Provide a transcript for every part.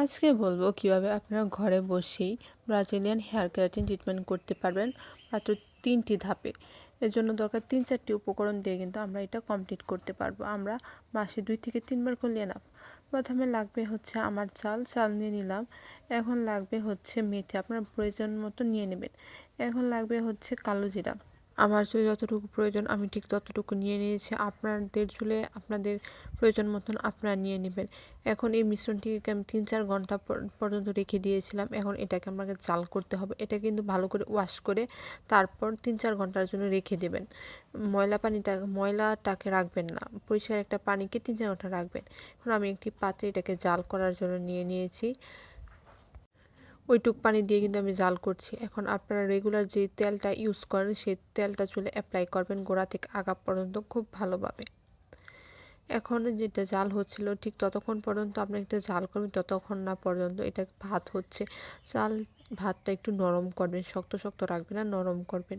আজকে বলবো কিভাবে আপনারা ঘরে বসেই ব্রাজিলিয়ান হেয়ার কেরাটিন ট্রিটমেন্ট করতে পারবেন মাত্র 3টি ধাপে। এর জন্য দরকার 3-4টি উপকরণ দিয়ে কিন্তু আমরা এটা কমপ্লিট করতে পারবো। আমরা মাসে 2 থেকে 3 বার করলে না। প্রথমে লাগবে হচ্ছে আমার চাল নিয়ে নিলাম। এখন লাগবে হচ্ছে মেথি, আপনার প্রয়োজন মতো নিয়ে নেবেন। এখন লাগবে হচ্ছে কালো জিরা। আমার চুলে যতটুকু প্রয়োজন আমি ঠিক ততটুকু নিয়ে নিয়েছি। আপনাদের চুলে আপনাদের প্রয়োজন মতন আপনারা নিয়ে নেবেন। এখন এই মিশ্রণটিকে আমি 3-4 ঘন্টা পর্যন্ত রেখে দিয়েছিলাম। এখন এটাকে আমাকে জাল করতে হবে। এটা কিন্তু ভালো করে ওয়াশ করে তারপর 3-4 ঘন্টার জন্য রেখে দেবেন। ময়লাটাকে রাখবেন না, পরিষ্কার একটা পানিকে 3-4 ঘন্টা রাখবেন। এখন আমি একটি পাত্রে এটাকে জাল করার জন্য নিয়ে নিয়েছি। ওইটুক পানি দিয়ে কিন্তু আমি জাল করছি। এখন আপনারা রেগুলার যে তেলটা ইউজ করেন সেই তেলটা চুলে অ্যাপ্লাই করবেন গোড়া থেকে আগা পর্যন্ত খুব ভালোভাবে। এখন যেটা জাল হচ্ছিল ঠিক ততক্ষণ পর্যন্ত আপনি একটা জাল করবেন, ততক্ষণ না পর্যন্ত এটা ভাত হচ্ছে। ভাতটা একটু নরম করবেন, শক্ত শক্ত রাখবেন না, নরম করবেন।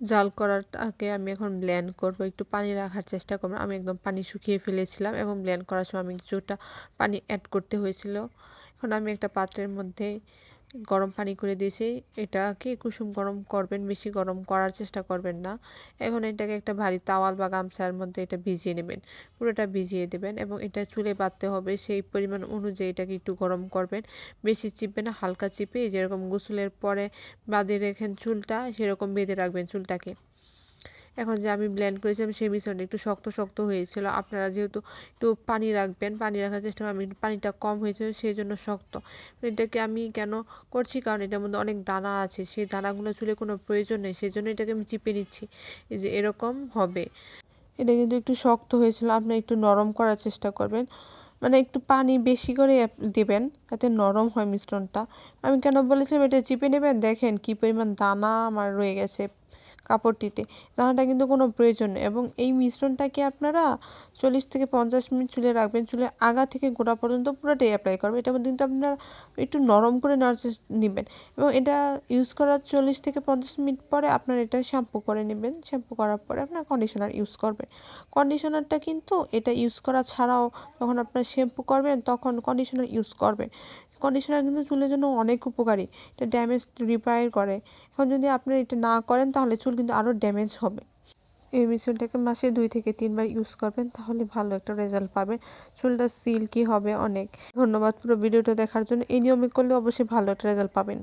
জাল করার আগে আমি এখন ব্লেন্ড করব, একটু পানি রাখার চেষ্টা করবো। আমি একদম পানি শুকিয়ে ফেলেছিলাম এবং ব্লেন্ড করার সময় আমি কিছুটা পানি অ্যাড করতে হয়েছিল। এখন আমি একটা পাত্রের মধ্যে গরম পানি করে দিয়েছি। এটাকে কুসুম গরম করবেন, বেশি গরম করার চেষ্টা করবেন না। এখন এটাকে একটা ভারী তাওয়াল বা গামছার মধ্যে এটা ভিজিয়ে নেবেন, পুরোটা ভিজিয়ে দেবেন এবং এটা চুলে বাঁধতে হবে। সেই পরিমাণ অনুযায়ী এটাকে একটু গরম করবেন, বেশি চিপবে না, হালকা চিপে যেরকম গোসলের পরে বাঁধে রেখেন চুলটা সেরকম বেঁধে রাখবেন চুলটাকে। এখন যে আমি ব্লেন্ড করেছিলাম সেই মিশ্রণটা একটু শক্ত শক্ত হয়েছিল। আপনারা যেহেতু একটু পানি রাখবেন, পানি রাখার চেষ্টা করবেন। আমি পানিটা কম হয়েছিল সেই জন্য শক্ত। এটাকে আমি কেন করছি, কারণ এটার মধ্যে অনেক দানা আছে, সেই দানাগুলো চুলে কোনো প্রয়োজন নেই, সেই জন্য এটাকে আমি চিপে নিচ্ছি। এই যে এরকম হবে। এটা কিন্তু একটু শক্ত হয়েছিল, আপনি একটু নরম করার চেষ্টা করবেন, মানে একটু পানি বেশি করে দেবেন যাতে নরম হয় মিশ্রণটা। আমি কেন বলেছিলাম এটা চিপে নেবেন, দেখেন কি পরিমাণ দানা আমার রয়ে গেছে কাপড়টিতে। দানাটা কিন্তু কোনো প্রয়োজন নেই। এবং এই মিশ্রণটাকে আপনারা 40 থেকে 50 মিনিট চুলে রাখবেন, চুলের আগা থেকে গোড়া পর্যন্ত পুরোটাই অ্যাপ্লাই করবেন। এটার মধ্যে কিন্তু আপনারা একটু নরম করে নেবেন এবং এটা ইউজ করার 40 থেকে 50 মিনিট পরে আপনারা এটা শ্যাম্পু করে নেবেন। শ্যাম্পু করার পরে আপনার কন্ডিশনার ইউজ করবেন। কন্ডিশনারটা কিন্তু এটা ইউজ করা ছাড়াও যখন আপনার শ্যাম্পু করবেন তখন কন্ডিশনার ইউজ করবেন। কন্ডিশনার কিন্তু চুলের জন্য অনেক উপকারী, এটা ড্যামেজ রিপেয়ার করে। এখন যদি আপনারা এটা না করেন তাহলে চুল কিন্তু আরও ড্যামেজ হবে। এই মিশ্রণটাকে মাসে 2 থেকে 3 বার ইউজ করবেন, তাহলে ভালো একটা রেজাল্ট পাবেন। চুলটা সিল্কি হবে অনেক। ধন্যবাদ পুরো ভিডিওটা দেখার জন্য। এই নিয়মে করলে অবশ্যই ভালো একটা রেজাল্ট পাবেন।